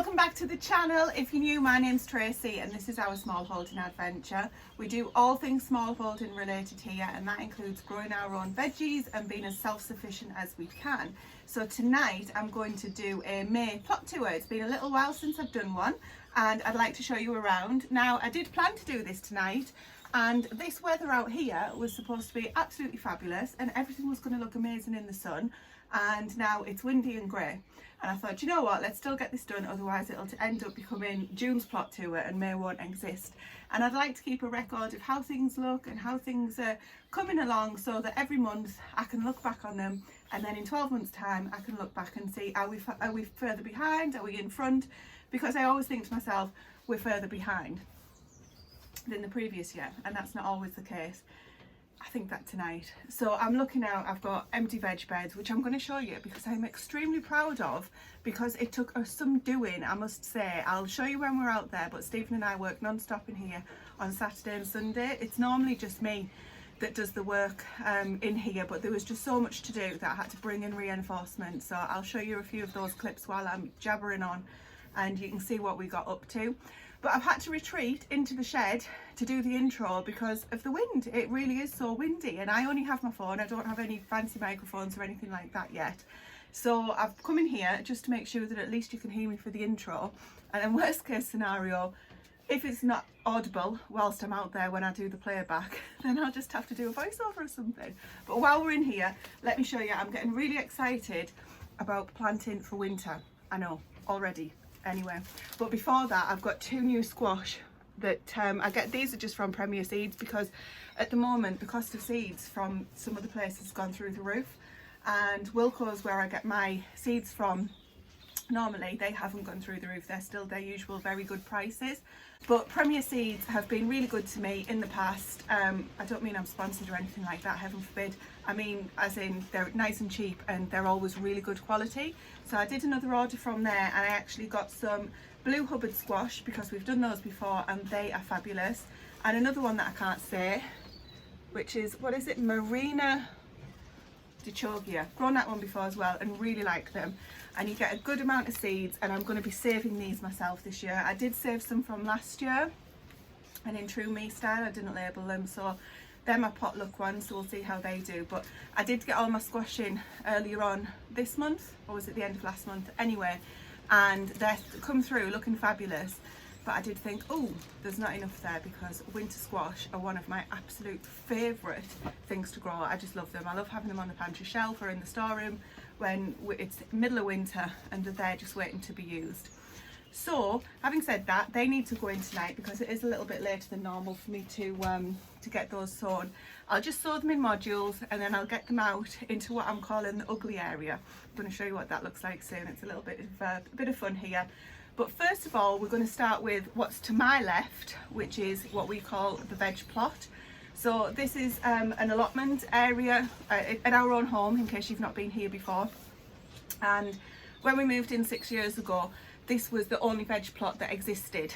Welcome back to the channel. If you're new, my name's Tracy and this is our smallholding adventure. We do all things smallholding related here, and that includes growing our own veggies and being as self-sufficient as we can. So tonight I'm going to do a May plot tour. It's been a little while since I've done one and I'd like to show you around. Now, I did plan to do this tonight, and this weather out here was supposed to be absolutely fabulous and everything was going to look amazing in the sun, and now it's windy and grey. And I thought, you know what, let's still get this done, otherwise it'll end up becoming June's plot tour and May won't exist. And I'd like to keep a record of how things look and how things are coming along, so that every month I can look back on them, and then in 12 months time I can look back and see, are we further behind, are we in front? Because I always think to myself, we're further behind than the previous year, and that's not always the case. I think that tonight. So I'm looking out, I've got empty veg beds, which I'm going to show you because I'm extremely proud of, because it took us some doing, I must say. I'll show you when we're out there, but Stephen and I work non-stop in here on Saturday and Sunday. It's normally just me that does the work in here, but there was just so much to do that I had to bring in reinforcements. So I'll show you a few of those clips while I'm jabbering on, and you can see what we got up to. But I've had to retreat into the shed to do the intro because of the wind. It really is so windy, and I only have my phone. I don't have any fancy microphones or anything like that yet. So I've come in here just to make sure that at least you can hear me for the intro. And then worst case scenario, if it's not audible whilst I'm out there when I do the playback, then I'll just have to do a voiceover or something. But while we're in here, let me show you, I'm getting really excited about planting for winter. I know, already. Anyway, but before that, I've got two new squash that I get. These are just from Premier Seeds, because at the moment the cost of seeds from some of the places has gone through the roof, and Wilco's, where I get my seeds from, normally they haven't gone through the roof. They're still their usual very good prices. But Premier Seeds have been really good to me in the past. I don't mean I'm sponsored or anything like that, heaven forbid. I mean as in they're nice and cheap and they're always really good quality. So I did another order from there, and I actually got some blue Hubbard squash because we've done those before and they are fabulous. And another one that I can't say, which is, what is it, Marina Dichogia. Grown that one before as well and really like them, and you get a good amount of seeds. And I'm going to be saving these myself this year. I did save some from last year, and in true me style I didn't label them, so they're my potluck ones, so we'll see how they do. But I did get all my squash in earlier on this month, or was it the end of last month anyway, and they're come through looking fabulous. But I did think, oh, there's not enough there, because winter squash are one of my absolute favourite things to grow. I just love them. I love having them on the pantry shelf or in the storeroom when it's middle of winter and they're there just waiting to be used. So, having said that, they need to go in tonight because it is a little bit later than normal for me to get those sown. I'll just sow them in modules, and then I'll get them out into what I'm calling the ugly area. I'm going to show you what that looks like soon. It's a little bit of fun here. But first of all, we're going to start with what's to my left, which is what we call the veg plot. So this is an allotment area at our own home, in case you've not been here before. And when we moved in 6 years ago, this was the only veg plot that existed.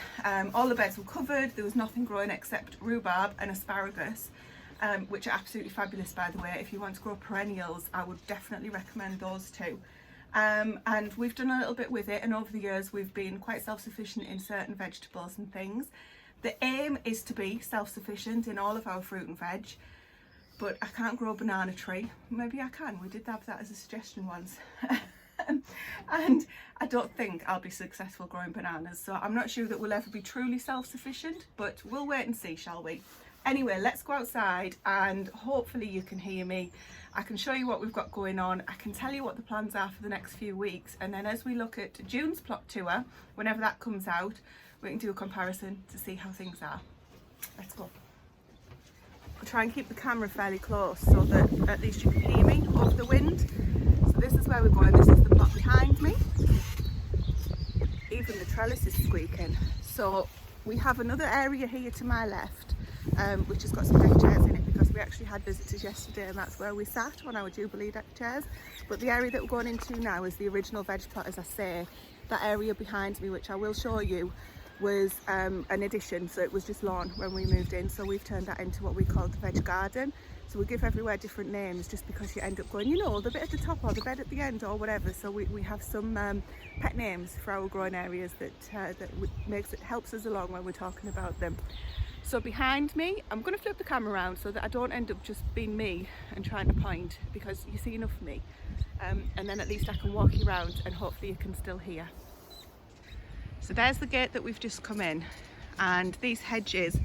All the beds were covered, there was nothing growing except rhubarb and asparagus, which are absolutely fabulous, by the way. If you want to grow perennials, I would definitely recommend those too. And we've done a little bit with it, and over the years we've been quite self-sufficient in certain vegetables and things. The aim is to be self-sufficient in all of our fruit and veg, but I can't grow a banana tree. Maybe I can, we did have that as a suggestion once. And I don't think I'll be successful growing bananas, so I'm not sure that we'll ever be truly self-sufficient, but we'll wait and see, shall we? Anyway, let's go outside and hopefully you can hear me. I can show you what we've got going on. I can tell you what the plans are for the next few weeks, and then as we look at June's plot tour, whenever that comes out, we can do a comparison to see how things are. Let's go. I'll try and keep the camera fairly close so that at least you can hear me over the wind. So this is where we're going. This is the plot behind me. Even the trellis is squeaking. So we have another area here to my left, which has got some deck chairs in it because we actually had visitors yesterday, and that's where we sat on our Jubilee deck chairs. But the area that we're going into now is the original veg plot, as I say. That area behind me, which I will show you, was an addition, so it was just lawn when we moved in, so we've turned that into what we call the veg garden. So we give everywhere different names just because you end up going, you know, the bit at the top or the bed at the end or whatever. So we have some pet names for our growing areas that helps us along when we're talking about them. So behind me, I'm going to flip the camera around so that I don't end up just being me and trying to point, because you see enough of me. And then at least I can walk you around and hopefully you can still hear. So there's the gate that we've just come in, and these hedges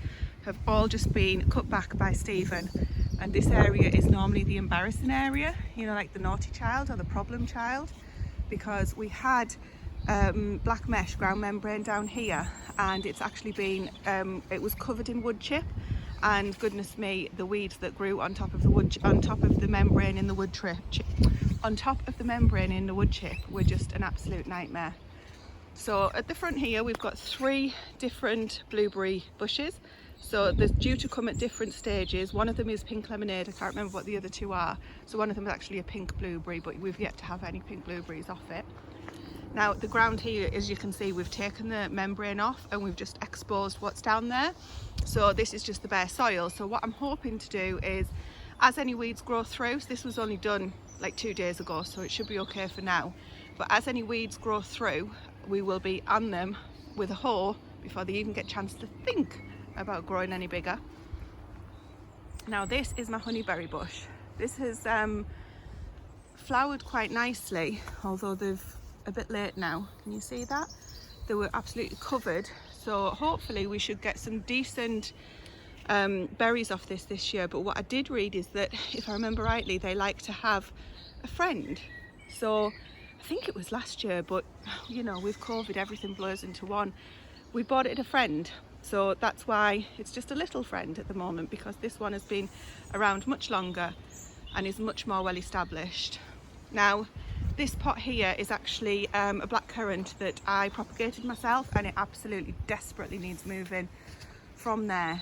have all just been cut back by Stephen, and this area is normally the embarrassing area, you know, like the naughty child or the problem child, because we had black mesh ground membrane down here, and it's actually been it was covered in wood chip, and goodness me, the weeds that grew on top of the membrane in the wood chip were just an absolute nightmare. So at the front here we've got 3 different blueberry bushes. So they're due to come at different stages. One of them is pink lemonade, I can't remember what the other 2 are. So one of them is actually a pink blueberry, but we've yet to have any pink blueberries off it. Now the ground here, as you can see, we've taken the membrane off and we've just exposed what's down there. So this is just the bare soil. So what I'm hoping to do is, as any weeds grow through, so this was only done like 2 days ago, so it should be okay for now. But as any weeds grow through, we will be on them with a hoe before they even get a chance to think about growing any bigger. Now this is my honeyberry bush. This has flowered quite nicely, although they've a bit late now. Can you see that? They were absolutely covered, so hopefully we should get some decent berries off this year. But what I did read is that, if I remember rightly, they like to have a friend. So I think it was last year, but you know, with COVID everything blurs into one. We bought it a friend, so that's why it's just a little friend at the moment, because this one has been around much longer and is much more well established. Now this pot here is actually a blackcurrant that I propagated myself, and it absolutely desperately needs moving from there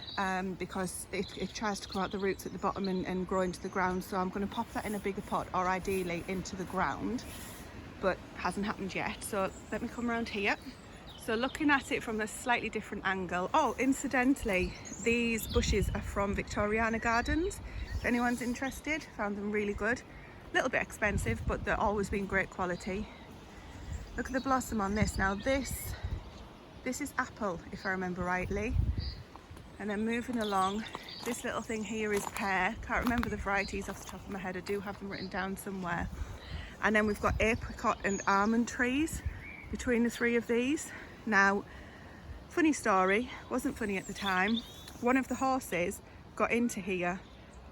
because it tries to come out the roots at the bottom and grow into the ground. So I'm going to pop that in a bigger pot, or ideally into the ground, but hasn't happened yet. So let me come around here. So looking at it from a slightly different angle. Oh, incidentally, these bushes are from Victoriana Gardens. If anyone's interested, found them really good. A little bit expensive, but they're always been great quality. Look at the blossom on this. Now this is apple, if I remember rightly. And then moving along, this little thing here is pear. Can't remember the varieties off the top of my head. I do have them written down somewhere. And then we've got apricot and almond trees between the 3 of these. Now, funny story, wasn't funny at the time. One of the horses got into here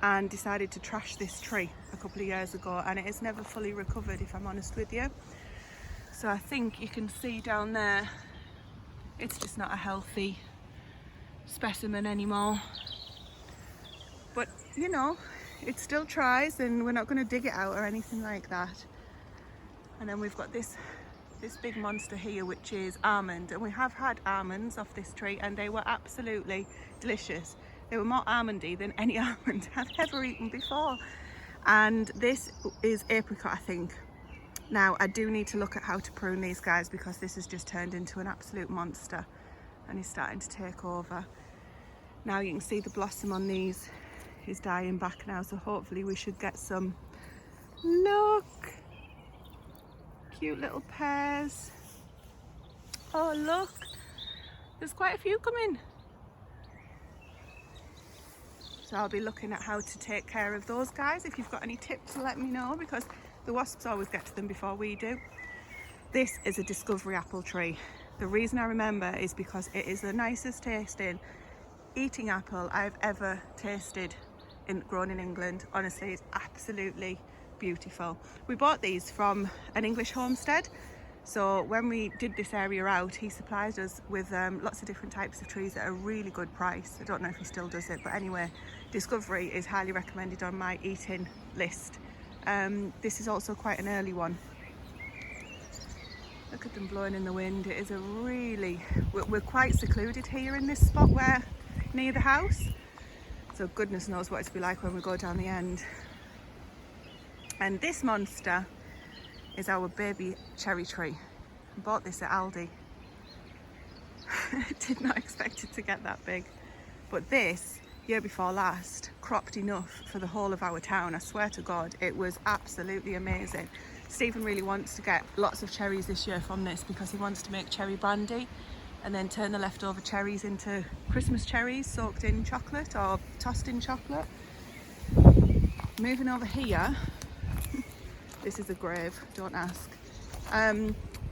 and decided to trash this tree a couple of years ago, and it has never fully recovered, if I'm honest with you. So I think you can see down there, it's just not a healthy specimen anymore. But you know, it still tries, and we're not going to dig it out or anything like that. And then we've got this big monster here, which is almond, and we have had almonds off this tree and they were absolutely delicious. They were more almondy than any almond I've ever eaten before. And this is apricot, I think. Now I do need to look at how to prune these guys, because this has just turned into an absolute monster and is starting to take over. Now you can see the blossom on these is dying back now, so hopefully we should get some. Look, cute little pears. Oh look, there's quite a few coming. So I'll be looking at how to take care of those guys. If you've got any tips, let me know, because the wasps always get to them before we do. This is a discovery apple tree. The reason I remember is because it is the nicest tasting eating apple I've ever tasted grown in England. Honestly, it's absolutely beautiful. We bought these from an English homestead, so when we did this area out, he supplied us with lots of different types of trees at a really good price. I don't know if he still does it, but anyway, Discovery is highly recommended on my eating list. This is also quite an early one. Look at them blowing in the wind. It is a really, we're quite secluded here in this spot where near the house, so goodness knows what it's be like when we go down the end. And this monster is our baby cherry tree. I bought this at Aldi. Did not expect it to get that big, but this year before last cropped enough for the whole of our town. I swear to God, it was absolutely amazing. Stephen really wants to get lots of cherries this year from this because he wants to make cherry brandy and then turn the leftover cherries into Christmas cherries soaked in chocolate or tossed in chocolate. Moving over here, this is a grave, don't ask.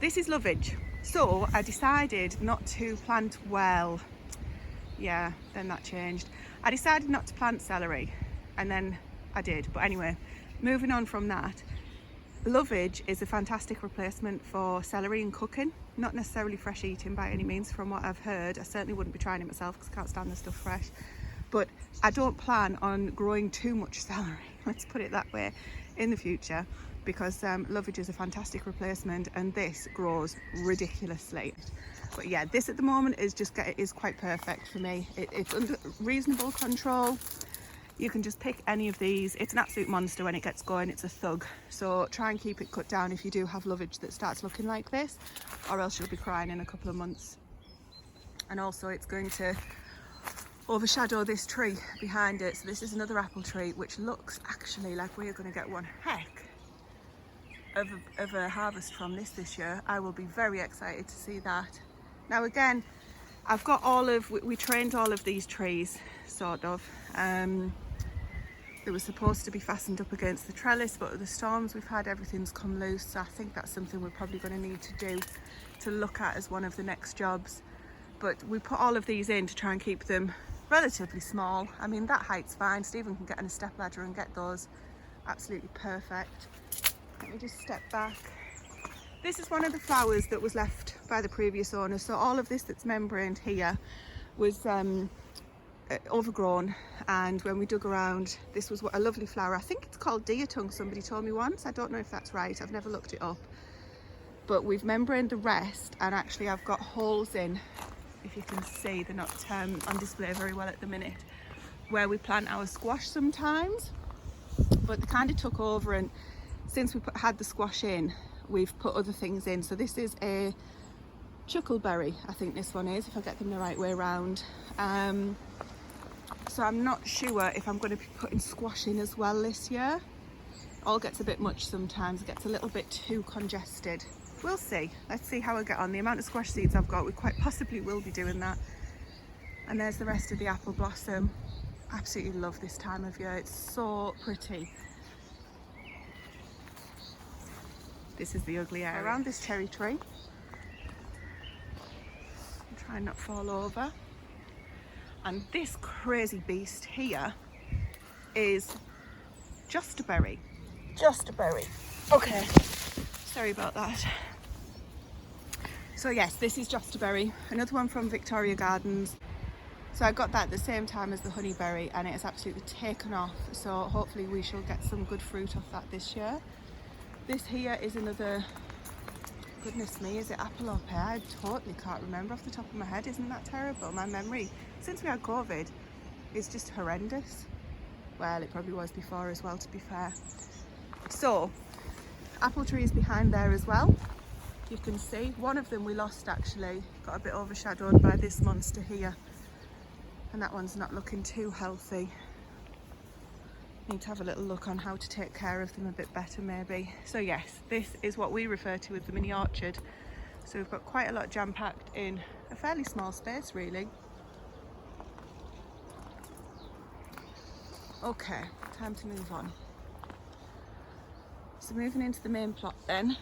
This is lovage. So I decided not to plant, well, yeah, then that changed. I decided not to plant celery and then I did. But anyway, moving on from that, lovage is a fantastic replacement for celery in cooking. Not necessarily fresh eating by any means from what I've heard. I certainly wouldn't be trying it myself because I can't stand the stuff fresh. But I don't plan on growing too much celery, let's put it that way, in the future, because lovage is a fantastic replacement and this grows ridiculously. But yeah, this at the moment is quite perfect for me. It's under reasonable control. You can just pick any of these. It's an absolute monster when it gets going. It's a thug. So try and keep it cut down if you do have lovage that starts looking like this, or else you'll be crying in a couple of months. And also it's going to overshadow this tree behind it. So this is another apple tree which looks actually like we're going to get one heck of a harvest from this year. I will be very excited to see that. Now again, I've got we trained all of these trees, sort of. They were supposed to be fastened up against the trellis, but with the storms we've had, everything's come loose. So I think that's something we're probably going to need to do, to look at as one of the next jobs. But we put all of these in to try and keep them relatively small. I mean, that height's fine. Stephen can get on a step ladder and get those absolutely perfect. Let me just step back. This is one of the flowers that was left by the previous owner. So all of this that's membraned here was overgrown, and when we dug around, this was a lovely flower. I think it's called deer tongue, somebody told me once. I don't know if that's right, I've never looked it up. But we've membraned the rest, and actually I've got holes in, if you can see, they're not on display very well at the minute, where we plant our squash sometimes. But they kind of took over, and since we had the squash in, we've put other things in. So this is a chuckleberry, I think this one is, if I get them the right way around. So I'm not sure if I'm going to be putting squash in as well this year. All gets a bit much sometimes, it gets a little bit too congested. We'll see, let's see how I get on. The amount of squash seeds I've got, we quite possibly will be doing that. And there's the rest of the apple blossom. Absolutely love this time of year, it's so pretty. This is the ugly area around this cherry tree. Try and not fall over. And this crazy beast here is just a berry. Just a berry. Okay, sorry about that. So yes, this is just a berry. Another one from Victoria Gardens. So I got that at the same time as the honeyberry, and it has absolutely taken off. So hopefully we shall get some good fruit off that this year. This here is another, goodness me, is it apple or pear? I totally can't remember off the top of my head. Isn't that terrible? My memory, since we had COVID, is just horrendous. Well, it probably was before as well, to be fair. So, apple trees behind there as well. You can see, one of them we lost actually, got a bit overshadowed by this monster here. And that one's not looking too healthy. Need to have a little look on how to take care of them a bit better maybe. So yes, this is what we refer to as the mini orchard. So we've got quite a lot jam-packed in a fairly small space really. Okay, time to move on. So moving into the main plot then.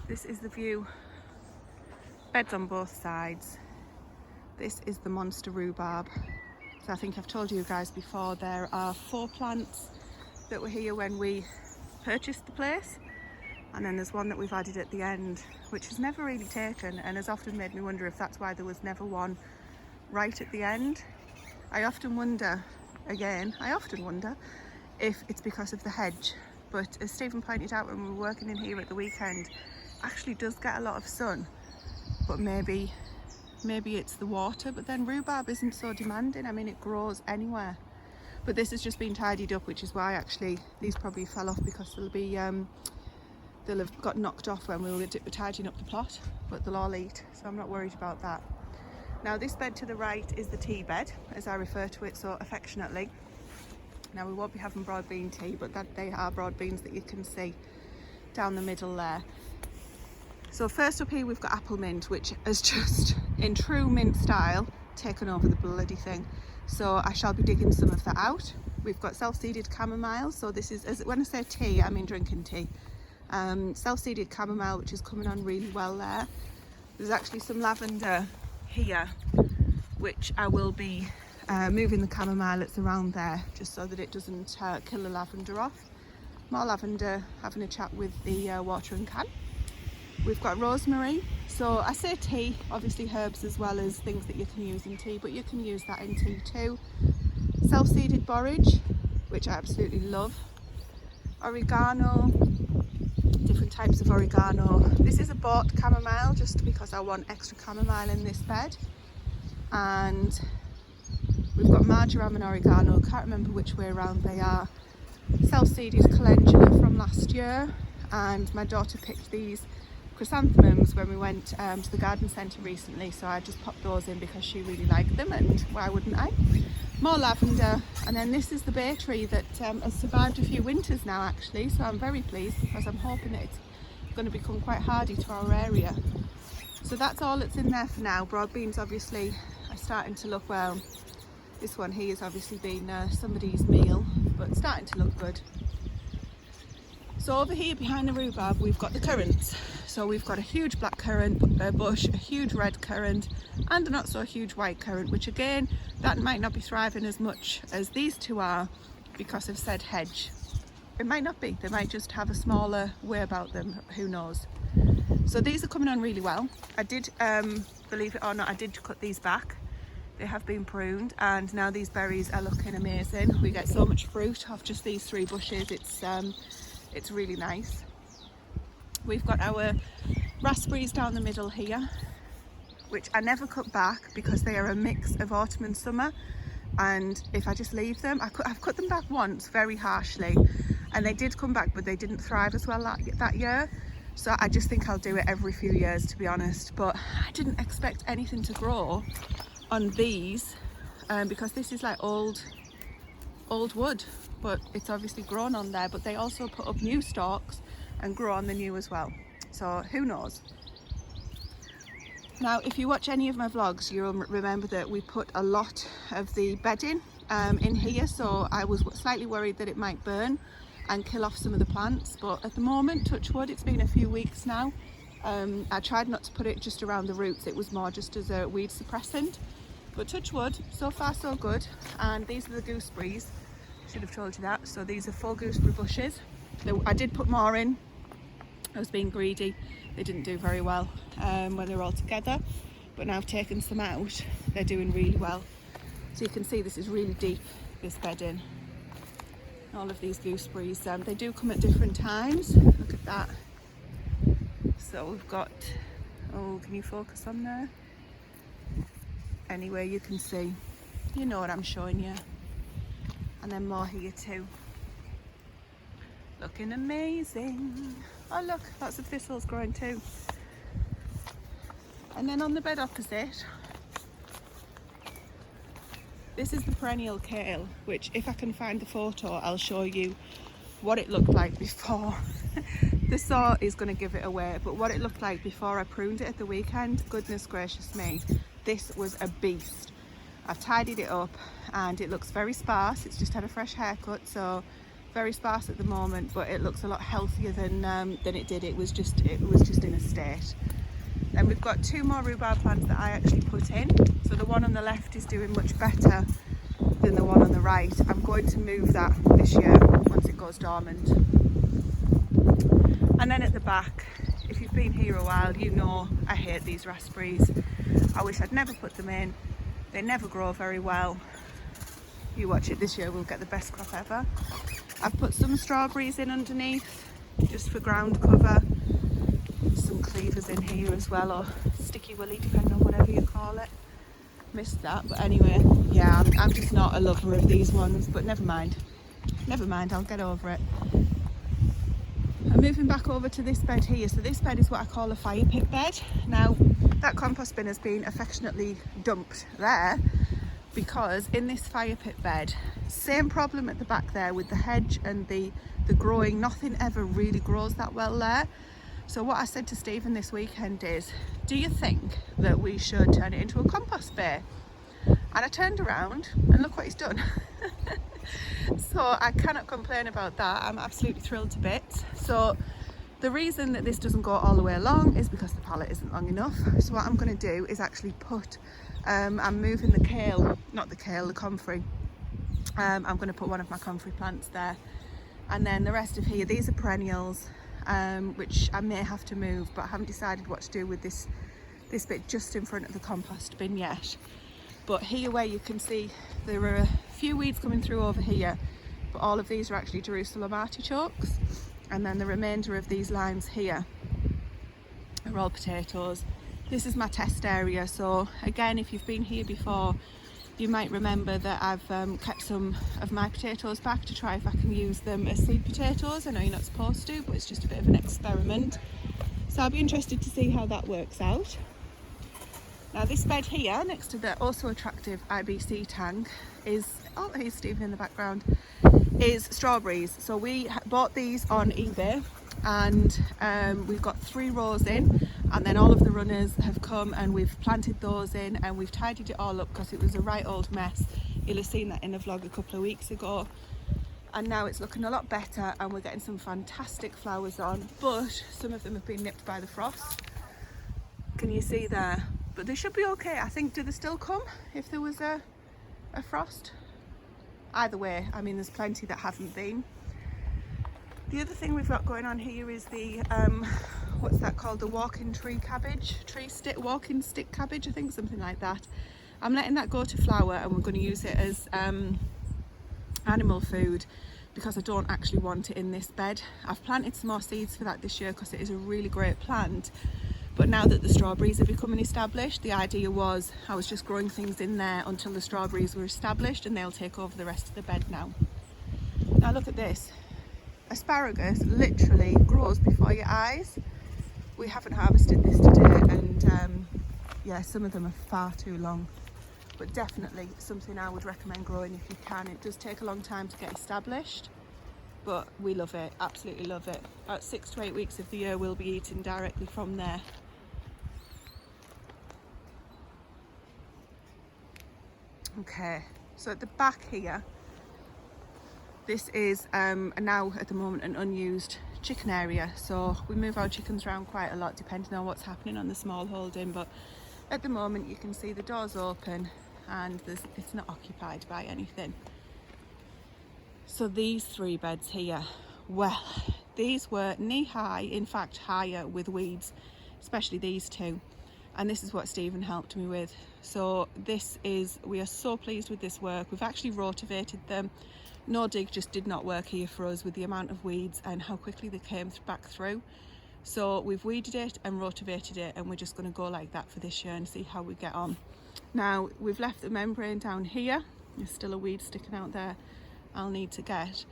This is the view. Beds on both sides. This is the monster rhubarb. So I think I've told you guys before, there are 4 plants that were here when we purchased the place, and then there's one that we've added at the end, which has never really taken, and has often made me wonder if that's why there was never one right at the end. I often wonder if it's because of the hedge, but as Stephen pointed out when we were working in here at the weekend, actually does get a lot of sun, but maybe it's the water. But then rhubarb isn't so demanding. I mean, it grows anywhere. But this has just been tidied up, which is why actually these probably fell off, because they'll have got knocked off when we were tidying up the plot, but they'll all eat, so I'm not worried about that. Now this bed to the right is the tea bed, as I refer to it so affectionately. Now we won't be having broad bean tea, but that they are broad beans that you can see down the middle there. So first up here we've got apple mint, which has just, in true mint style, taken over the bloody thing. So I shall be digging some of that out. We've got self-seeded chamomile, so this is, when I say tea, I mean drinking tea. Self-seeded chamomile, which is coming on really well there. There's actually some lavender here, which I will be moving the chamomile that's around there, just so that it doesn't kill the lavender off. More lavender, having a chat with the watering can. We've got rosemary, so I say tea, obviously herbs as well as things that you can use in tea, but you can use that in tea too. Self-seeded borage, which I absolutely love. Oregano, different types of oregano. This is a bought chamomile just because I want extra chamomile in this bed. And we've got marjoram and oregano, can't remember which way around they are. Self-seeded calendula from last year, and my daughter picked these chrysanthemums when we went to the garden centre recently, so I just popped those in because she really liked them, and why wouldn't I? More lavender, and then this is the bay tree that has survived a few winters now actually, so I'm very pleased because I'm hoping that it's going to become quite hardy to our area. So that's all that's in there for now. Broad beans obviously are starting to look, well, this one here has obviously been somebody's meal, but it's starting to look good. So over here behind the rhubarb we've got the currants. So we've got a huge black currant bush, a huge red currant, and a not so huge white currant, which again, that might not be thriving as much as these two are because of said hedge. It might not be, they might just have a smaller way about them, who knows. So these are coming on really well. I did, believe it or not, I did cut these back. They have been pruned, and now these berries are looking amazing. We get so much fruit off just these 3 bushes, it's really nice. We've got our raspberries down the middle here, which I never cut back because they are a mix of autumn and summer, and if I just leave them, I've cut them back once very harshly and they did come back, but they didn't thrive as well that year. So I just think I'll do it every few years, to be honest. But I didn't expect anything to grow on these because this is like old wood, but it's obviously grown on there. But they also put up new stalks and grow on the new as well, so who knows. Now if you watch any of my vlogs, you'll remember that we put a lot of the bedding in here, so I was slightly worried that it might burn and kill off some of the plants, but at the moment, touch wood, it's been a few weeks now. I tried not to put it just around the roots, it was more just as a weed suppressant, but touch wood, so far so good. And these are the gooseberries, should have told you that. So these are 4 gooseberry bushes. I did put more in, I was being greedy. They didn't do very well when they were all together, but now I've taken some out, they're doing really well. So you can see this is really deep, this bedding. All of these gooseberries, they do come at different times. Look at that. So we've got, oh, can you focus on there? Anyway, you can see, you know what I'm showing you. And then more here too. Looking amazing. Oh look, lots of thistles growing too. And then on the bed opposite, this is the perennial kale, which if I can find the photo, I'll show you what it looked like before. The saw is going to give it away, but what it looked like before I pruned it at the weekend, goodness gracious me, this was a beast. I've tidied it up and it looks very sparse. It's just had a fresh haircut, so very sparse at the moment, but it looks a lot healthier than it did. It was just in a state. Then we've got 2 more rhubarb plants that I actually put in. So the one on the left is doing much better than the one on the right. I'm going to move that this year once it goes dormant. And then at the back, if you've been here a while, you know I hate these raspberries. I wish I'd never put them in. They never grow very well. You watch it, this year we'll get the best crop ever. I've put some strawberries in underneath, just for ground cover. Some cleavers in here as well, or sticky willy, depending on whatever you call it. Missed that, but anyway, yeah, I'm just not a lover of these ones, but never mind, I'll get over it. I'm moving back over to this bed here. So this bed is what I call a fire pit bed. Now that compost bin has been affectionately dumped there because in this fire pit bed, same problem at the back there with the hedge and the growing, nothing ever really grows that well there. So what I said to Stephen this weekend is, do you think that we should turn it into a compost bay? And I turned around and look what he's done. So I cannot complain about that. I'm absolutely thrilled to bits. So the reason that this doesn't go all the way along is because the pallet isn't long enough. So what I'm going to do is actually put, I'm moving the kale, not the kale, the comfrey. I'm going to put one of my comfrey plants there. And then the rest of here, these are perennials, which I may have to move, but I haven't decided what to do with this bit just in front of the compost bin yet. But here where you can see there are a few weeds coming through over here, but all of these are actually Jerusalem artichokes. And then the remainder of these lines here are all potatoes. This is my test area. So again, if you've been here before, you might remember that I've kept some of my potatoes back to try if I can use them as seed potatoes. I know you're not supposed to, but it's just a bit of an experiment. So I'll be interested to see how that works out. Now this bed here, next to the also attractive IBC tank, is, oh here's Stephen in the background, is strawberries. So we bought these on eBay and we've got 3 rows in, and then all of the runners have come and we've planted those in and we've tidied it all up because it was a right old mess. You'll have seen that in a vlog a couple of weeks ago. And now it's looking a lot better and we're getting some fantastic flowers on, but some of them have been nipped by the frost. Can you see there? But they should be okay. I think, do they still come if there was a frost? Either way, I mean, there's plenty that haven't been. The other thing we've got going on here is the, what's that called? The walking tree cabbage, walking stick cabbage, I think, something like that. I'm letting that go to flower and we're going to use it as animal food because I don't actually want it in this bed. I've planted some more seeds for that this year because it is a really great plant. But now that the strawberries are becoming established, the idea was I was just growing things in there until the strawberries were established and they'll take over the rest of the bed now. Now look at this. Asparagus literally grows before your eyes. We haven't harvested this today and yeah, some of them are far too long. But definitely something I would recommend growing if you can. It does take a long time to get established, but we love it, absolutely love it. About 6 to 8 weeks of the year we'll be eating directly from there. Okay, so at the back here, this is now at the moment an unused chicken area. So we move our chickens around quite a lot depending on what's happening on the small holding, but at the moment you can see the doors open and it's not occupied by anything. So these 3 beds here, well, these were knee high, in fact higher, with weeds, especially these 2. And this is what Stephen helped me with. So we are so pleased with this work. We've actually rotivated them. No dig just did not work here for us with the amount of weeds and how quickly they came back through. So we've weeded it and rotivated it, and we're just going to go like that for this year and see how we get on. Now we've left the membrane down here. There's still a weed sticking out there I'll need to get.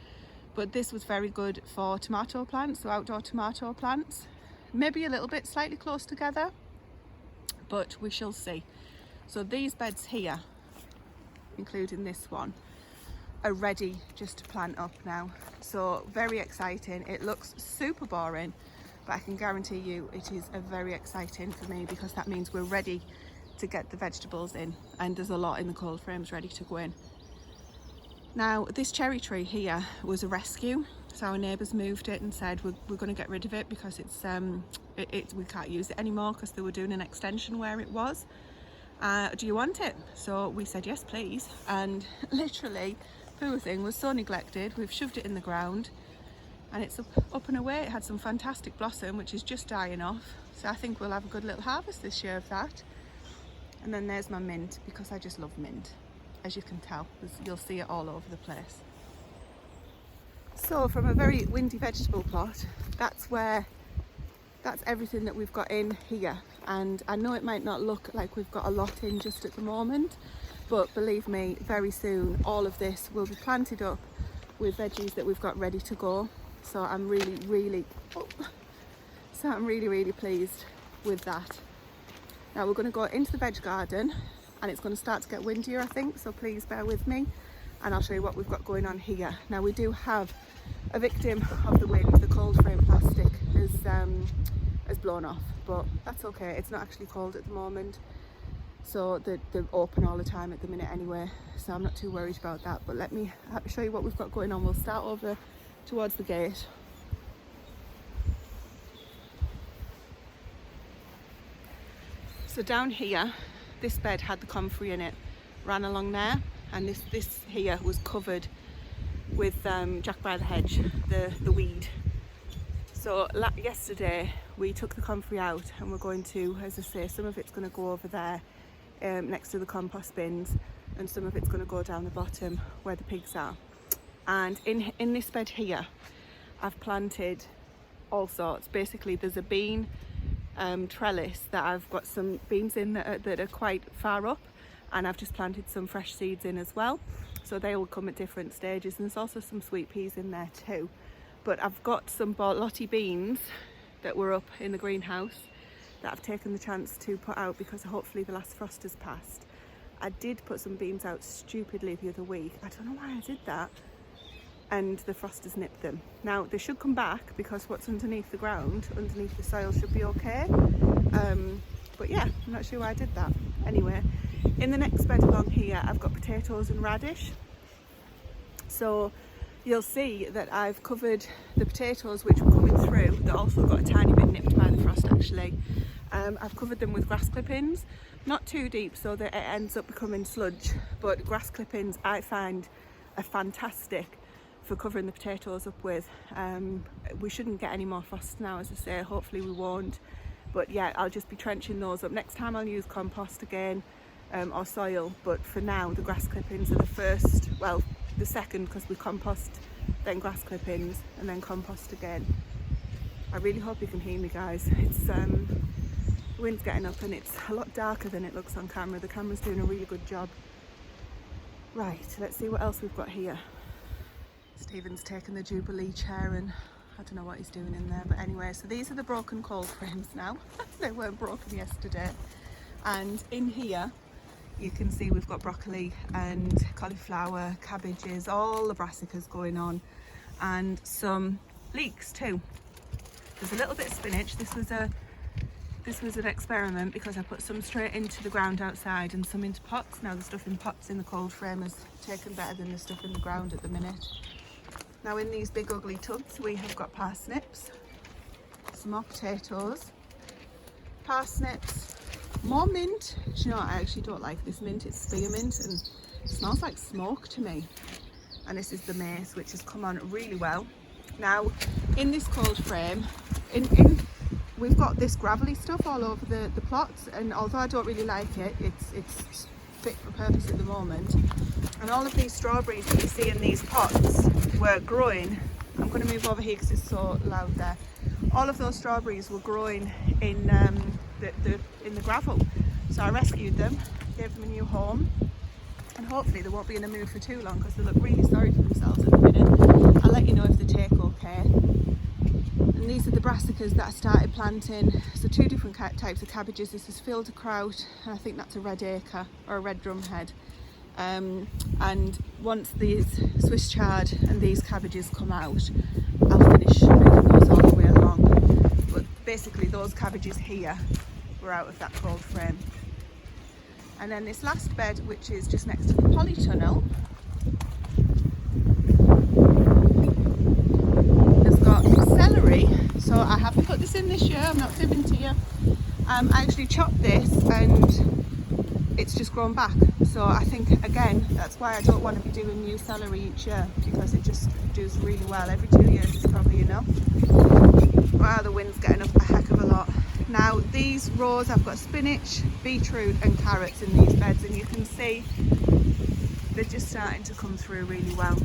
But this was very good for tomato plants, so outdoor tomato plants. Maybe a little bit slightly close together, but we shall see. So these beds here, including this one, are ready just to plant up now. So very exciting. It looks super boring, but I can guarantee you it is very exciting for me because that means we're ready to get the vegetables in, and there's a lot in the cold frames ready to go in. Now this cherry tree here was a rescue, so our neighbours moved it and said we're going to get rid of it because it's we can't use it anymore because they were doing an extension where it was. Do you want it? So we said yes please, and literally poor thing was so neglected. We've shoved it in the ground and it's up and away. It had some fantastic blossom which is just dying off, so I think we'll have a good little harvest this year of that. And then there's my mint, because I just love mint. As you can tell, you'll see it all over the place. So from a very windy vegetable plot, that's everything that we've got in here. And I know it might not look like we've got a lot in just at the moment, but believe me, very soon all of this will be planted up with veggies that we've got ready to go. So I'm really pleased with that. Now we're going to go into the veg garden, and it's going to start to get windier, I think, so please bear with me, and I'll show you what we've got going on here. Now we do have a victim of the wind. The cold frame plastic has blown off, but that's okay. It's not actually cold at the moment, so they're open all the time at the minute anyway, so I'm not too worried about that. But let me show you what we've got going on. We'll start over towards the gate. So down here, this bed had the comfrey in it, ran along there, and this here was covered with Jack by the hedge, the weed. So yesterday we took the comfrey out, and we're going to, as I say, some of it's going to go over there next to the compost bins, and some of it's going to go down the bottom where the pigs are. And in this bed here, I've planted all sorts. Basically, there's a bean trellis that I've got some beans in that are quite far up, and I've just planted some fresh seeds in as well, so they will come at different stages. And there's also some sweet peas in there too. But I've got some borlotti beans that were up in the greenhouse that I've taken the chance to put out because hopefully the last frost has passed. I did put some beans out stupidly the other week. I don't know why I did that, and the frost has nipped them. Now they should come back because what's underneath the ground, underneath the soil, should be okay. But yeah, I'm not sure why I did that. Anyway, in the next bed along here, I've got potatoes and radish. So you'll see that I've covered the potatoes which were coming through, that also got a tiny bit nipped by the frost actually. I've covered them with grass clippings, not too deep so that it ends up becoming sludge, but grass clippings I find are fantastic for covering the potatoes up with. We shouldn't get any more frost now, as I say, hopefully we won't, but yeah, I'll just be trenching those up. Next time I'll use compost again, or soil, but for now the grass clippings are the second, because we compost, then grass clippings, and then compost again. I really hope you can hear me, guys. It's the wind's getting up and it's a lot darker than it looks on camera. The camera's doing a really good job. Right, let's see what else we've got here. Stephen's taken the Jubilee chair, and I don't know what he's doing in there, but anyway, so these are the broken cold frames now. They weren't broken yesterday. And in here you can see we've got broccoli and cauliflower, cabbages, all the brassicas going on, and some leeks too. There's a little bit of spinach. This was an experiment because I put some straight into the ground outside and some into pots. Now the stuff in pots in the cold frame has taken better than the stuff in the ground at the minute. Now in these big ugly tubs we have got parsnips, some more potatoes, parsnips, more mint. Do you know what? I actually don't like this mint. It's spearmint and it smells like smoke to me. And this is the mace, which has come on really well. Now in this cold frame, we've got this gravelly stuff all over the plots, and although I don't really like it, it's fit for purpose at the moment. And all of these strawberries that you see in these pots were growing. I'm going to move over here because it's so loud there. All of those strawberries were growing in the gravel, so I rescued them, gave them a new home, and hopefully they won't be in a mood for too long because they look really sorry for themselves at the minute. I'll let you know if they take okay. And these are the brassicas that I started planting. So two different types of cabbages. This is field kraut, and I think that's a red acre or a red drumhead. And once these Swiss chard and these cabbages come out, I'll finish moving those all the way along. But basically those cabbages here were out of that cold frame. And then this last bed, which is just next to the polytunnel, has got celery. So I haven't put this in this year, I'm not fibbing to you. I actually chopped this and it's just grown back. So I think, again, that's why I don't want to be doing new celery each year, because it just does really well. Every 2 years is probably enough. Wow, the wind's getting up a heck of a lot. Now these rows, I've got spinach, beetroot and carrots in these beds, and you can see they're just starting to come through really well.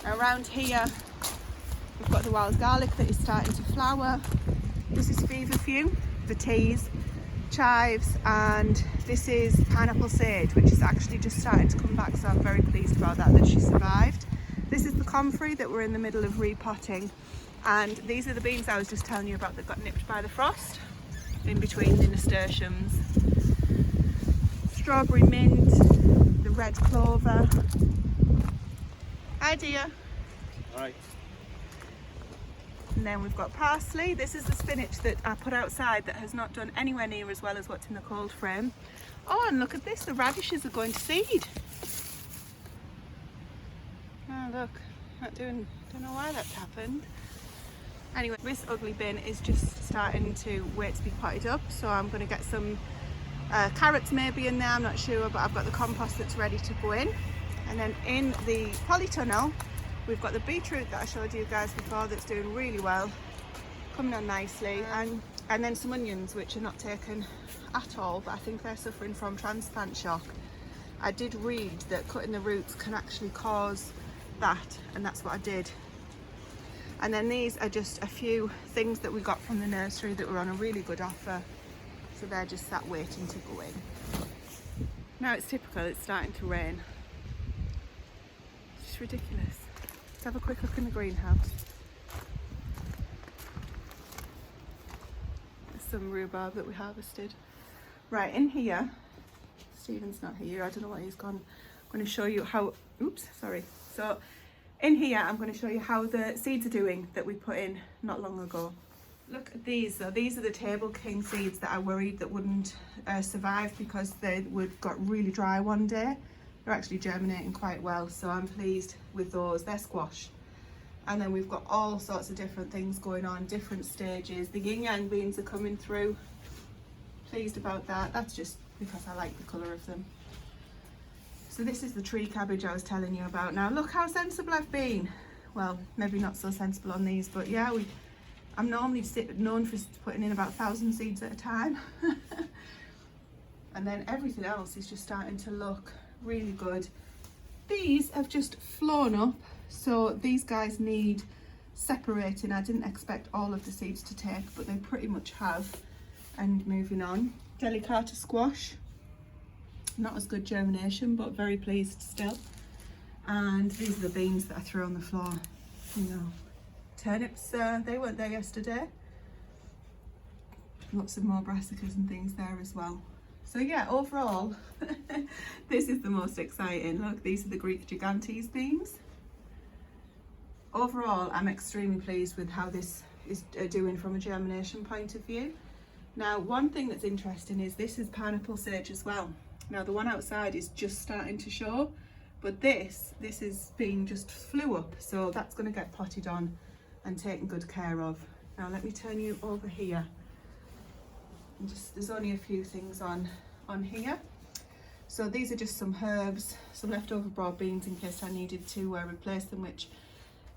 Around here we've got the wild garlic that is starting to flower. This is feverfew, the teas. chives, and this is pineapple sage, which is actually just starting to come back, so I'm very pleased about that she survived. This is the comfrey that we're in the middle of repotting, and these are the beans I was just telling you about that got nipped by the frost in between the nasturtiums. Strawberry mint, the red clover. Hi dear. Hi. And then we've got parsley. This is the spinach that I put outside that has not done anywhere near as well as what's in the cold frame. Oh, and look at this, the radishes are going to seed. Oh look, don't know why that's happened. Anyway, this ugly bin is just starting to wait to be potted up, so I'm going to get some carrots maybe in there, I'm not sure, but I've got the compost that's ready to go in. And then in the polytunnel, we've got the beetroot that I showed you guys before that's doing really well, coming on nicely, and then some onions which are not taken at all, but I think they're suffering from transplant shock. I did read that cutting the roots can actually cause that, and that's what I did. And then these are just a few things that we got from the nursery that were on a really good offer, so they're just sat waiting to go in. Now it's typical, it's starting to rain. It's just ridiculous. Let's have a quick look in the greenhouse. There's some rhubarb that we harvested. Right, in here, Stephen's not here, I don't know what he's gone. I'm going to show you how, oops, sorry. So in here, I'm going to show you how the seeds are doing that we put in not long ago. Look at these. So these are the table king seeds that I worried that wouldn't survive because they got really dry one day. They're actually germinating quite well, so I'm pleased with those. They're squash. And then we've got all sorts of different things going on, different stages. The yin yang beans are coming through. Pleased about that. That's just because I like the colour of them. So this is the tree cabbage I was telling you about. Now look how sensible I've been. Well, maybe not so sensible on these, but yeah, I'm normally known for putting in about 1,000 seeds at a time. And then everything else is just starting to look really good. These have just flown up, so these guys need separating. I didn't expect all of the seeds to take, but they pretty much have. And moving on, delicata squash, not as good germination, but very pleased still. And these are the beans that I threw on the floor. You know, turnips, they weren't there yesterday. Lots of more brassicas and things there as well. So yeah, overall, this is the most exciting. Look, these are the Greek gigantes beans. Overall, I'm extremely pleased with how this is doing from a germination point of view. Now, one thing that's interesting is this is pineapple sage as well. Now, the one outside is just starting to show, but this is being just flew up, so that's going to get potted on and taken good care of. Now, let me turn you over here. There's only a few things on here. So these are just some herbs, some leftover broad beans in case I needed to replace them, which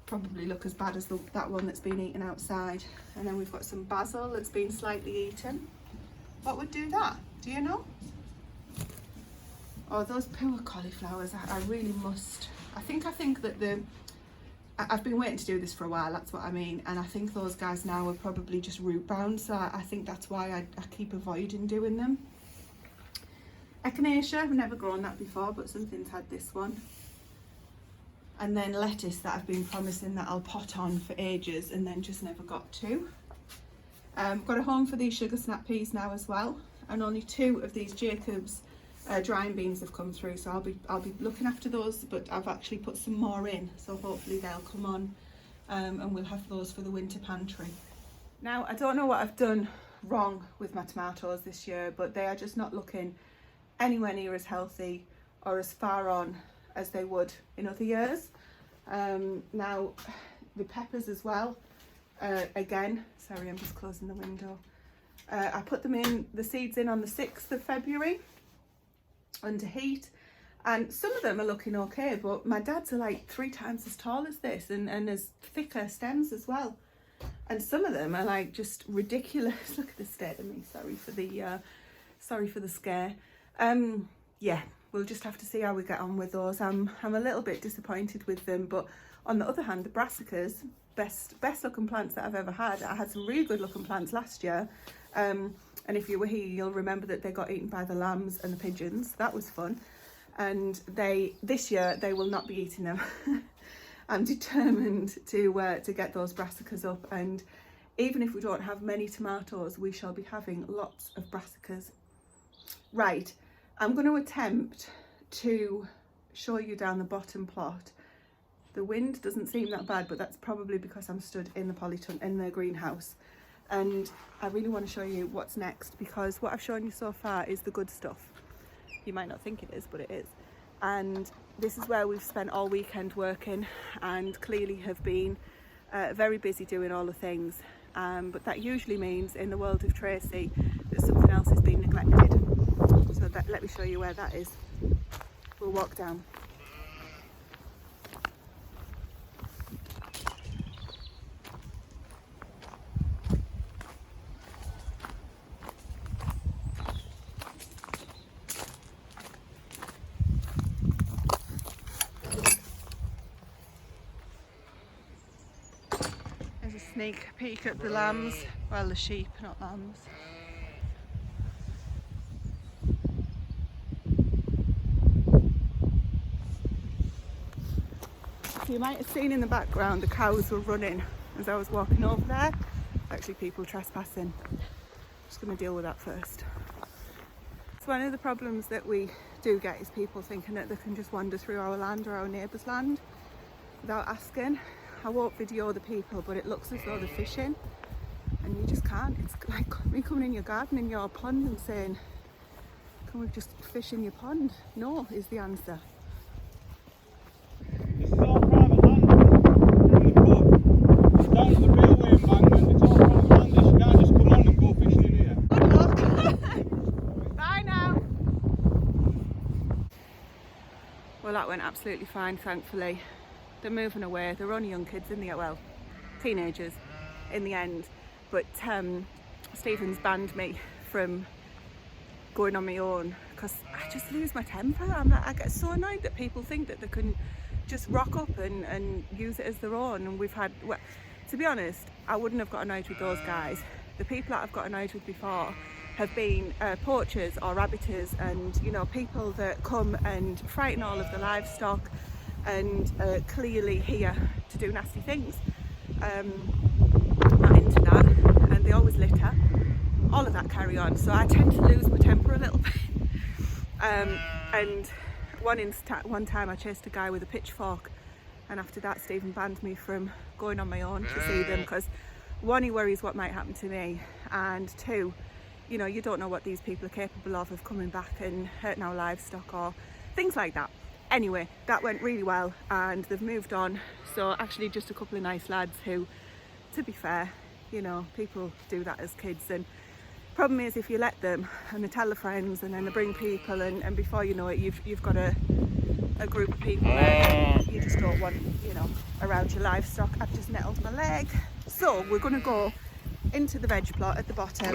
probably look as bad as that one that's been eaten outside. And then we've got some basil that's been slightly eaten. What would do that? Do you know? Oh, those pure cauliflowers, I really must. I think that I've been waiting to do this for a while, that's what I mean, and I think those guys now are probably just root bound, so I think that's why I keep avoiding doing them. Echinacea, I've never grown that before, but something's had this one. And then lettuce that I've been promising that I'll pot on for ages and then just never got to. Got a home for these sugar snap peas now as well, and only 2 of these Jacob's drying beans have come through, so I'll be looking after those, but I've actually put some more in, so hopefully they'll come on, and we'll have those for the winter pantry. Now, I don't know what I've done wrong with my tomatoes this year, but they are just not looking anywhere near as healthy or as far on as they would in other years. Now, the peppers as well, again, sorry, I'm just closing the window. I put the seeds in on the 6th of February. Under heat, and some of them are looking okay, but my dad's are like 3 times as tall as this and as thicker stems as well, and some of them are like just ridiculous. Look at the state of me. Sorry for the scare. Yeah, we'll just have to see how we get on with those. I'm a little bit disappointed with them, but on the other hand, the brassicas, best looking plants that I've ever had. I had some really good looking plants last year, and if you were here you'll remember that they got eaten by the lambs and the pigeons. That was fun. And this year they will not be eating them. I'm determined to get those brassicas up, and even if we don't have many tomatoes, we shall be having lots of brassicas. Right, I'm going to attempt to show you down the bottom plot. The wind doesn't seem that bad, but that's probably because I'm stood in the greenhouse, and I really want to show you what's next, because what I've shown you so far is the good stuff. You might not think it is, but it is. And this is where we've spent all weekend working, and clearly have been very busy doing all the things. But that usually means, in the world of Tracy, that something else is being neglected. So let me show you where that is. We'll walk down. There's a sneak peek at the lambs, well, the sheep, not lambs. You might have seen in the background the cows were running as I was walking over there. Actually, people trespassing. Just going to deal with that first. So one of the problems that we do get is people thinking that they can just wander through our land or our neighbour's land without asking. I won't video the people, but it looks as though they're fishing, and you just can't. It's like me coming in your garden, in your pond, and saying, can we just fish in your pond? No, is the answer. This is all private land. You're in the pub. It's down at the railway embankment. It's all private land. You can't just come on and go fishing in here. Good luck. Bye now. Well, that went absolutely fine, thankfully. They're moving away. They're only young kids in the, well, teenagers in the end. But Stephen's banned me from going on my own because I just lose my temper. I get so annoyed that people think that they can just rock up and use it as their own. And we've had, well, to be honest, I wouldn't have got annoyed with those guys. The people that I've got annoyed with before have been poachers or rabbiters, and you know, people that come and frighten all of the livestock and clearly here to do nasty things. Not into that, and they always litter, all of that carry on, so I tend to lose my temper a little bit. And one time I chased a guy with a pitchfork, and after that Stephen banned me from going on my own to see them, because one, he worries what might happen to me, and two, you know, you don't know what these people are capable of coming back and hurting our livestock or things like that. Anyway, that went really well, and they've moved on. So actually just a couple of nice lads who, to be fair, you know, people do that as kids, and problem is if you let them and they tell their friends and then they bring people, and before you know it, you've got a group of people there you just don't want, you know, around your livestock. I've just nettled my leg. So we're going to go into the veg plot at the bottom.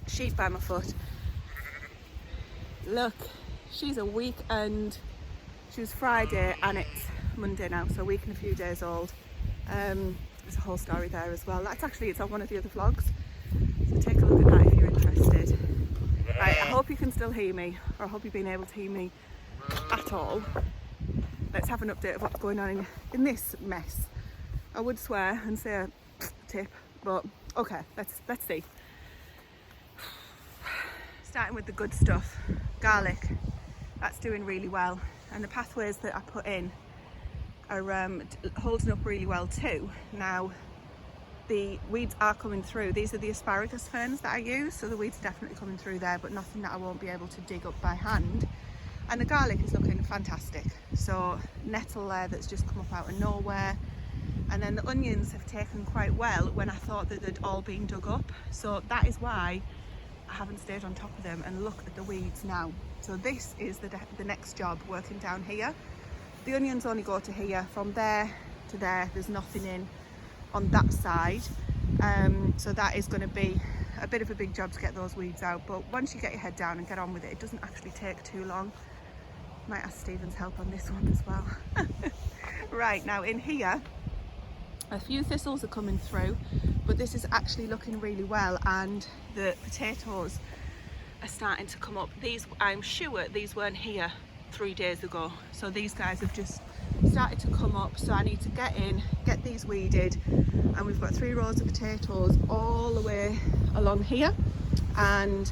Sheep by my foot. Look, she's a week, and she was Friday and it's Monday now, so a week and a few days old. There's a whole story there as well. It's on one of the other vlogs, so take a look at that if you're interested. Right, I hope you can still hear me, or I hope you've been able to hear me at all. Let's have an update of what's going on in this mess. I would swear and say a tip, but okay, let's see. Starting with the good stuff, garlic. That's doing really well, and the pathways that I put in are holding up really well too. Now the weeds are coming through. These are the asparagus ferns that I use, so the weeds are definitely coming through there, but nothing that I won't be able to dig up by hand. And the garlic is looking fantastic. So nettle there that's just come up out of nowhere, and then the onions have taken quite well when I thought that they'd all been dug up, so that is why I haven't stayed on top of them. And look at the weeds now. So this is the next job, working down here. The onions only go to here. From there to there, there's nothing in on that side. So that is going to be a bit of a big job to get those weeds out. But once you get your head down and get on with it, it doesn't actually take too long. Might ask Stephen's help on this one as well. Right, now in here, A few thistles are coming through, but this is actually looking really well, and the potatoes are starting to come up. These, I'm sure these weren't here 3 days ago, so these guys have just started to come up. So I need to get in, get these weeded, and we've got 3 rows of potatoes all the way along here and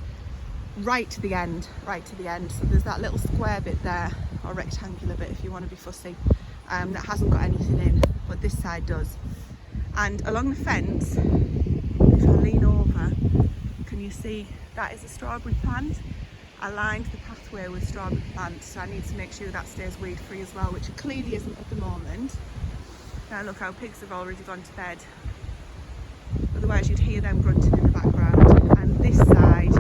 right to the end. So there's that little square bit there, or rectangular bit if you want to be fussy, that hasn't got anything in, but this side does. And along the fence, if I lean over, can you see that is a strawberry plant? I lined the pathway with strawberry plants, so I need to make sure that stays weed free as well, which it clearly isn't at the moment. Now look, our pigs have already gone to bed, otherwise you'd hear them grunting in the background. And this side,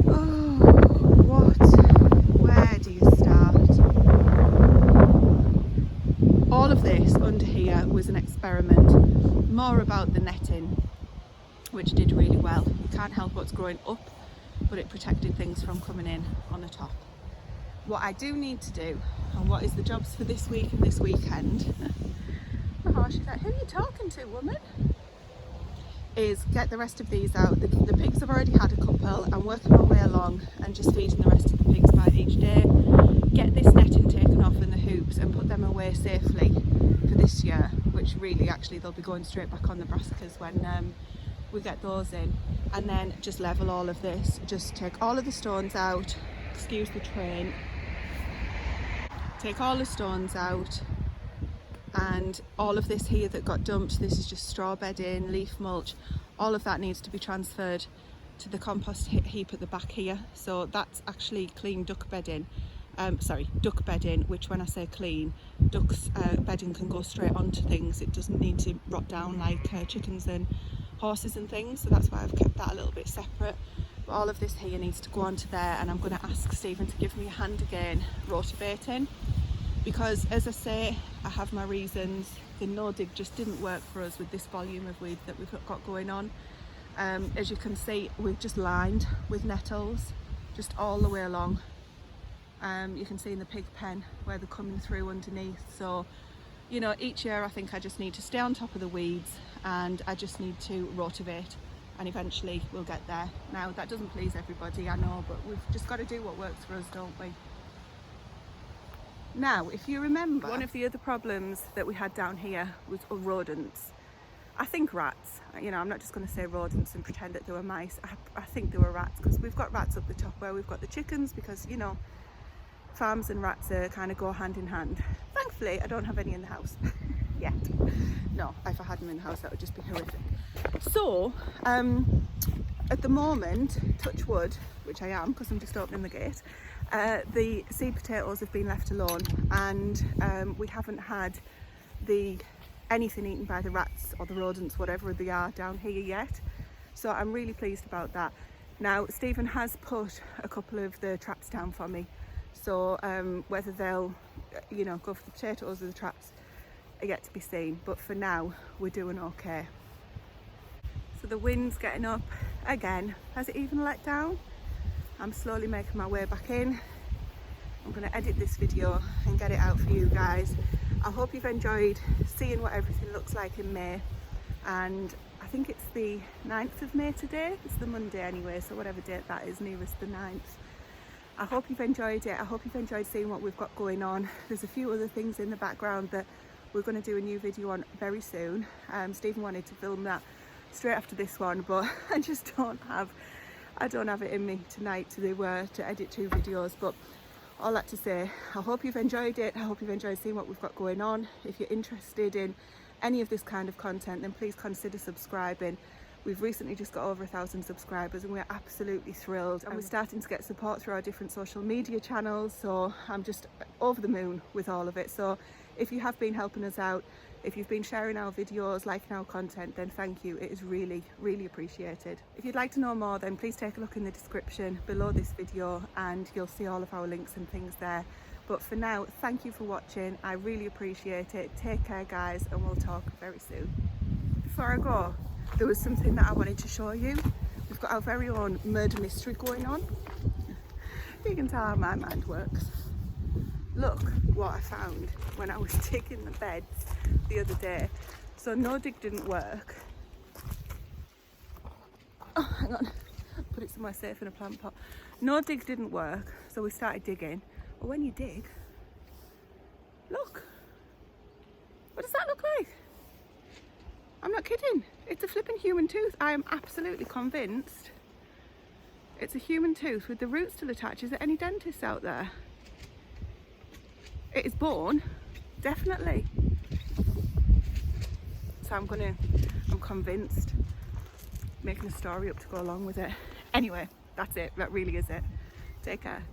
oh, where do you start? All of this under here was an experiment, more about the netting, which did really well. You can't help what's growing up, but it protected things from coming in on the top. What I do need to do, and what is the jobs for this week and this weekend, oh, she's like, who are you talking to, woman? Is get the rest of these out. The pigs have already had a couple. I'm working my way along and just feeding the rest of the pigs by each day. Get this netting taken off in the hoops and put them away safely for this year, which really actually they'll be going straight back on the brassicas when we get those in. And then just level all of this, just take all of the stones out, excuse the train, take all the stones out, and all of this here that got dumped, this is just straw bedding, leaf mulch, all of that needs to be transferred to the compost heap at the back here. So that's actually clean duck bedding, duck bedding, which when I say clean, ducks bedding can go straight onto things. It doesn't need to rot down like chickens and horses and things, so that's why I've kept that a little bit separate. But all of this here needs to go onto there, and I'm going to ask Stephen to give me a hand again rotivating, because as I say, I have my reasons. The no dig just didn't work for us with this volume of weed that we've got going on. As you can see, we've just lined with nettles just all the way along. You can see in the pig pen where they're coming through underneath. So, you know, each year I think I just need to stay on top of the weeds, and I just need to rotivate, and eventually we'll get there. Now that doesn't please everybody, I know, but we've just got to do what works for us, don't we? Now, if you remember, one of the other problems that we had down here was rodents. I think rats. You know, I'm not just going to say rodents and pretend that they were mice. I think they were rats, because we've got rats up the top where we've got the chickens, because, you know, farms and rats kind of go hand in hand. Thankfully, I don't have any in the house yet. No, if I had them in the house, that would just be horrific. So, at the moment, touch wood, which I am because I'm just opening the gate, the seed potatoes have been left alone, and we haven't had anything eaten by the rats or the rodents, whatever they are, down here yet. So I'm really pleased about that. Now, Stephen has put a couple of the traps down for me. So whether they'll, you know, go for the potatoes or the traps are yet to be seen. But for now, we're doing okay. So the wind's getting up again. Has it even let down? I'm slowly making my way back in. I'm going to edit this video and get it out for you guys. I hope you've enjoyed seeing what everything looks like in May. And I think it's the 9th of May today. It's the Monday anyway, so whatever date that is, nearest the 9th. I hope you've enjoyed it. I hope you've enjoyed seeing what we've got going on. There's a few other things in the background that we're going to do a new video on very soon. Stephen wanted to film that straight after this one, but I just don't have it in me tonight to edit 2 videos. But all that to say, I hope you've enjoyed it. I hope you've enjoyed seeing what we've got going on. If you're interested in any of this kind of content, then please consider subscribing. We've recently just got over 1,000 subscribers, and we're absolutely thrilled, and we're starting to get support through our different social media channels, so I'm just over the moon with all of it. So if you have been helping us out, if you've been sharing our videos, liking our content, then thank you. It is really, really appreciated. If you'd like to know more, then please take a look in the description below this video, and you'll see all of our links and things there. But for now, thank you for watching. I really appreciate it. Take care, guys, and we'll talk very soon. Before I go, there was something that I wanted to show you. We've got our very own murder mystery going on. You can tell how my mind works. look what I found when I was digging the beds the other day. So no dig didn't work. Oh, hang on, put it somewhere safe in a plant pot. No dig didn't work, so we started digging. But when you dig, look, what does that look like? I'm not kidding, it's a flipping human tooth. I am absolutely convinced it's a human tooth with the roots still attached. Is there any dentists out there? It is bone, definitely. So I'm convinced, making a story up to go along with it. Anyway, that's it, that really is it. Take care.